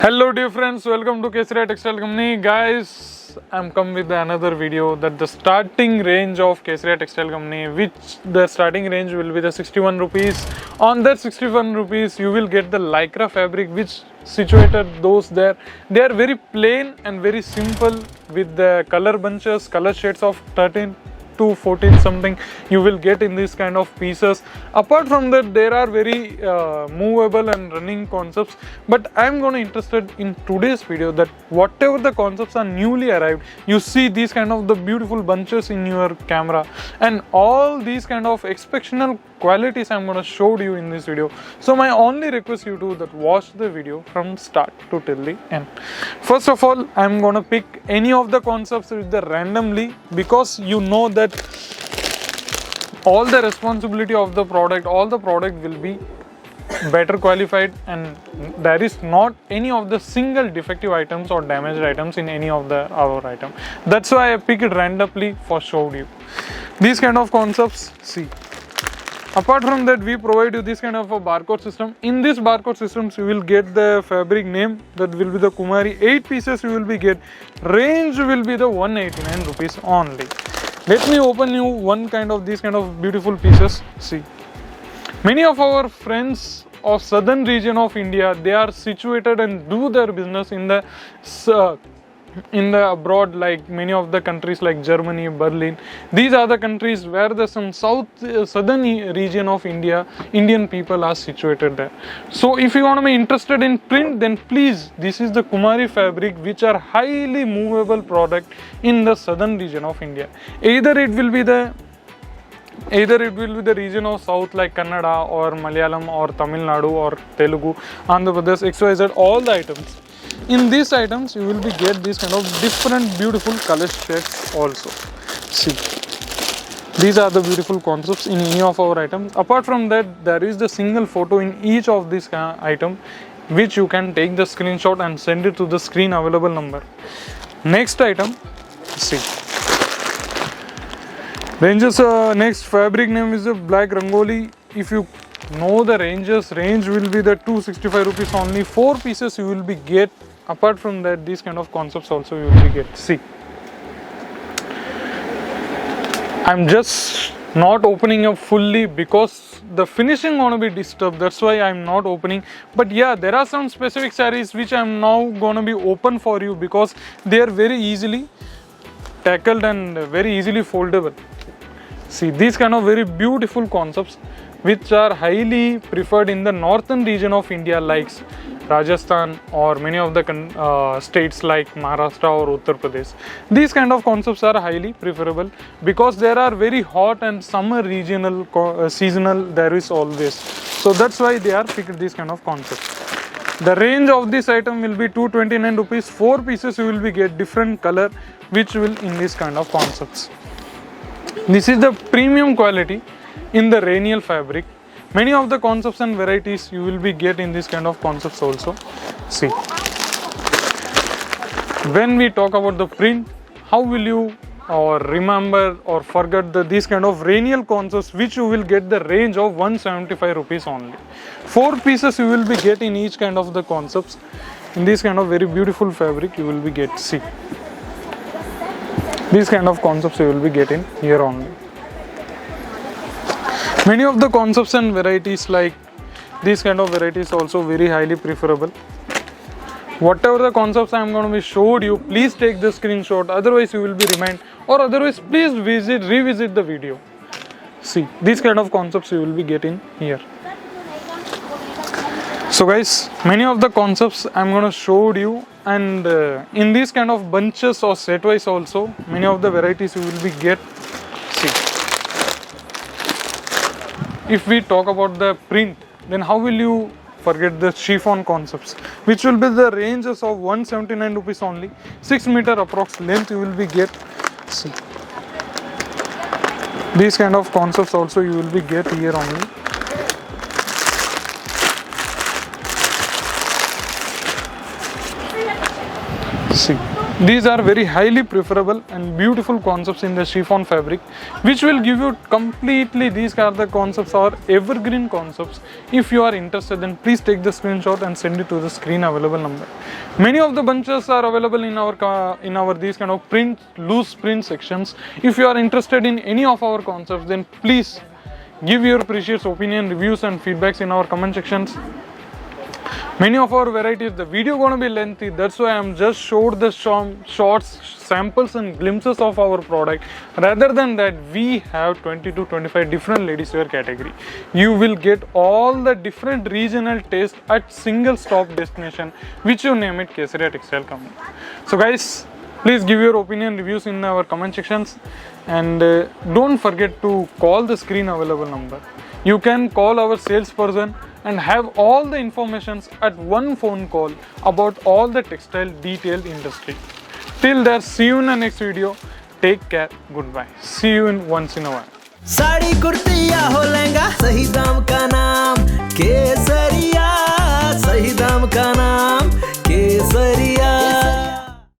Hello dear friends, welcome to Kesaria Textile Company. Guys, I'm come with another video that the starting range of Kesaria Textile Company, which the starting range will be the 61 rupees. On that 61 rupees, you will get the lycra fabric which situated those there. They are very plain and very simple with the color bunches, color shades of 13 to 14 something you will get in this kind of pieces. Apart from that, there are very movable and running concepts, but I'm going to interested in today's video that whatever the concepts are newly arrived, you see these kind of the beautiful bunches in your camera and all these kind of exceptional qualities I'm going to show you in this video. So my only request you to that watch the video from start to till the end. First of all, I'm going to pick any of the concepts with the randomly, because you know that all the responsibility of the product, all the product will be better qualified and there is not any of the single defective items or damaged items in any of the our item. That's why I pick it randomly for show you. These kind of concepts, see. Apart from that, we provide you this kind of a barcode system. In this barcode systems, you will get the fabric name, that will be the Kumari. 8 pieces you will be get. Range will be the 189 rupees only. Let me open you one kind of these kind of beautiful pieces. See, many of our friends of southern region of India, they are situated and do their business in the abroad, like many of the countries like Germany, Berlin. These are the countries where the some southern region of India, Indian people are situated there. So if you want to be interested in print, then please, this is the Kumari fabric, which are highly movable product in the southern region of India. Either it will be the region of south like Kannada or Malayalam or Tamil Nadu or Telugu, Andhra Pradesh, XYZ, all the items. In these items, you will be get these kind of different beautiful color shades also. See, these are the beautiful concepts in any of our items. Apart from that, there is the single photo in each of these item, which you can take the screenshot and send it to the screen available number. Next item, see. Ranges, next fabric name is a black rangoli. If you know the ranges, range will be the 265 rupees only. 4 pieces you will be get. Apart from that, these kind of concepts also you will be get. See, I'm just not opening up fully because the finishing gonna be disturbed. That's why I'm not opening. But yeah, there are some specific sarees which I'm now gonna be open for you because they are very easily tackled and very easily foldable. See, these kind of very beautiful concepts which are highly preferred in the northern region of India like Rajasthan or many of the states like Maharashtra or Uttar Pradesh. These kind of concepts are highly preferable because there are very hot and summer regional seasonal there is always. So that's why they are picked these kind of concepts. The range of this item will be 229 rupees. 4 pieces you will be get different color which will in this kind of concepts. This is the premium quality in the Rainial fabric. Many of the concepts and varieties you will be get in this kind of concepts also. See, when we talk about the print, how will you or remember or forget these kind of Rainial concepts which you will get the range of 175 rupees only. 4 pieces you will be get in each kind of the concepts. In this kind of very beautiful fabric you will be get. See, these kind of concepts you will be getting here only. Many of the concepts and varieties like these kind of varieties also very highly preferable. Whatever the concepts I am going to be showed you, please take the screenshot, otherwise you will be remind, or otherwise please revisit the video. See, these kind of concepts you will be getting here. So guys, many of the concepts I am going to show you, and in these kind of bunches or set wise also, many of the varieties you will be get. See, if we talk about the print, then how will you forget the chiffon concepts, which will be the ranges of 179 rupees only. 6 meter approx length you will be get. See, these kind of concepts also you will be get here only. See, These are very highly preferable and beautiful concepts in the chiffon fabric, which will give you completely, these are the concepts are evergreen concepts. If you are interested, then please take the screenshot and send it to the screen available number. Many of the bunches are available in our these kind of loose print sections. If you are interested in any of our concepts, then please give your precious opinion, reviews and feedbacks in our comment sections. Many of our varieties, the video gonna be lengthy, that's why I'm just showed the shorts, samples and glimpses of our product. Rather than that, we have 20 to 25 different ladies wear category. You will get all the different regional taste at single stop destination, which you name it, Kesaria Textile Company. So guys, please give your opinion, reviews in our comment sections, and don't forget to call the screen available number. You can call our salesperson and have all the informations at one phone call about all the textile detailed industry. Till there, see you in the next video. Take care. Goodbye. See you in once in a while. Sari kurti या हो लहंगा, सही दाम का नाम केसरिया, सही दाम का नाम केसरिया।